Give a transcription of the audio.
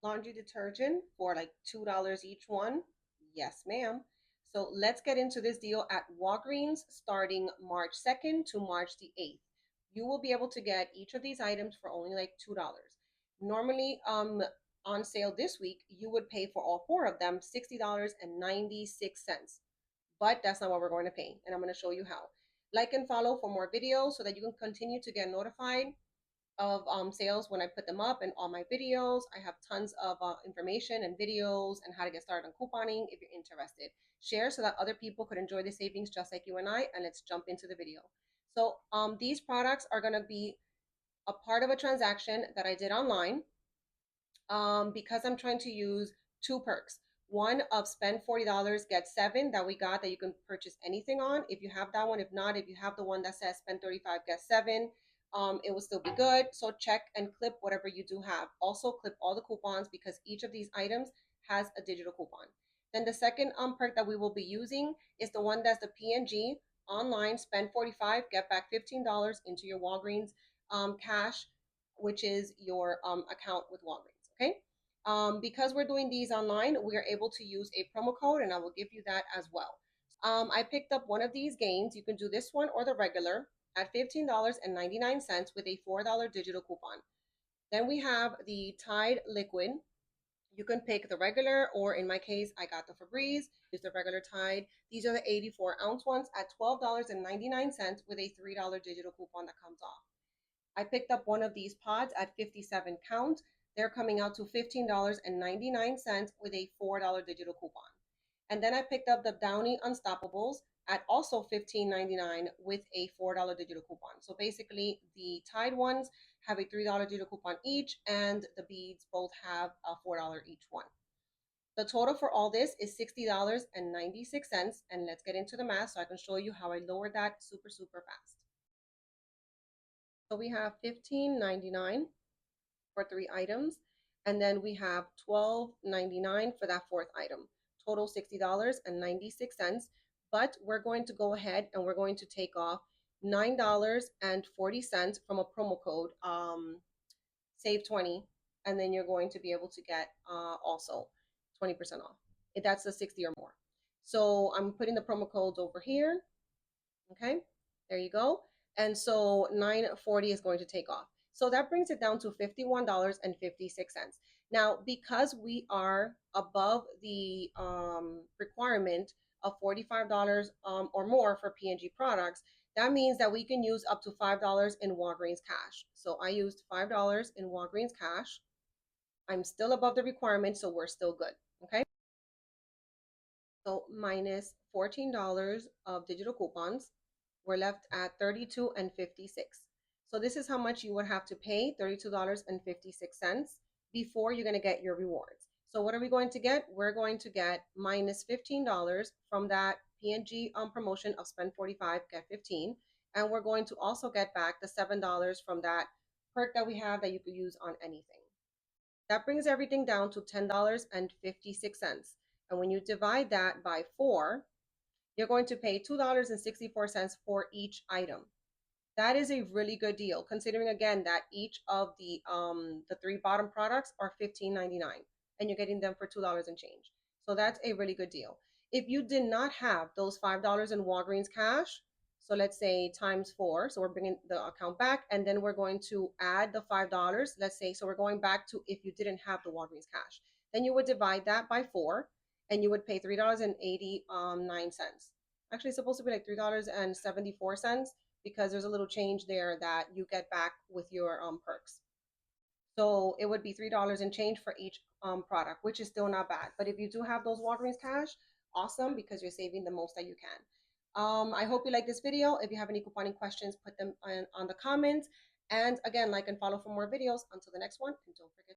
laundry detergent for like $2 each one. Yes, ma'am. So let's get into this deal at Walgreens starting March 2nd to March the 8th. You will be able to get each of these items for only like $2. Normally, on sale this week, you would pay for all four of them $60.96. But that's not what we're going to pay, and I'm going to show you how. Like and follow for more videos so that you can continue to get notified of sales when I put them up, and all my videos. I have tons of information and videos and how to get started on couponing if you're interested. Share so that other people could enjoy the savings just like you and I, and let's jump into the video. So these products are going to be a part of a transaction that I did online because I'm trying to use two perks. One of spend $40, get 7 that we got that you can purchase anything on. If you have that one, if not, if you have the one that says spend 35, get 7, it will still be good. So check and clip whatever you do have. Also clip all the coupons because each of these items has a digital coupon. Then the second perk that we will be using is the one that's the P&G online, spend 45, get back $15 into your Walgreens cash, which is your account with Walgreens. Okay. Because we're doing these online, we are able to use a promo code, and I will give you that as well. I picked up one of these gains. You can do this one or the regular at $15.99 with a $4 digital coupon. Then we have the Tide Liquid. You can pick the regular, or in my case, I got the Febreze. Use the regular Tide. These are the 84-ounce ones at $12.99 with a $3 digital coupon that comes off. I picked up one of these pods at 57 count. They're coming out to $15.99 with a $4 digital coupon. And then I picked up the Downy Unstoppables at also $15.99 with a $4 digital coupon. So basically, the Tide ones have a $3 digital coupon each, and the beads both have a $4 each one. The total for all this is $60.96. And let's get into the math so I can show you how I lowered that super, super fast. So we have $15.99 for 3 items, and then we have $12.99 for that 4th item. Total $60.96. But we're going to go ahead and we're going to take off $9.40 from a promo code, save 20, and then you're going to be able to get also 20% off if that's the 60 or more. So I'm putting the promo codes over here. Okay, there you go. And so $9.40 is going to take off. So that brings it down to $51.56. Now, because we are above the requirement of $45 or more for P&G products, that means that we can use up to $5 in Walgreens cash. So I used $5 in Walgreens cash. I'm still above the requirement, so we're still good. Okay. So minus $14 of digital coupons, we're left at $32.56. So this is how much you would have to pay, $32.56, before you're going to get your rewards. So what are we going to get? We're going to get minus $15 from that P&G promotion of spend 45, get 15. And we're going to also get back the $7 from that perk that we have that you could use on anything. That brings everything down to $10.56. And when you divide that by 4, you're going to pay $2.64 for each item. That is a really good deal, considering again that each of the 3 bottom products are $15.99, and you're getting them for $2 and change. So that's a really good deal. If you did not have those $5 in Walgreens cash, so let's say times 4, so we're bringing the account back, and then we're going to add the $5. Let's say, so we're going back to if you didn't have the Walgreens cash, then you would divide that by 4, and you would pay $3.89. Actually, it's supposed to be like $3.74 because there's a little change there that you get back with your perks. So it would be $3 and change for each product, which is still not bad. But if you do have those Walgreens cash, awesome, because you're saving the most that you can. I hope you like this video. If you have any couponing questions, put them on the comments. And again, like and follow for more videos. Until the next one, and don't forget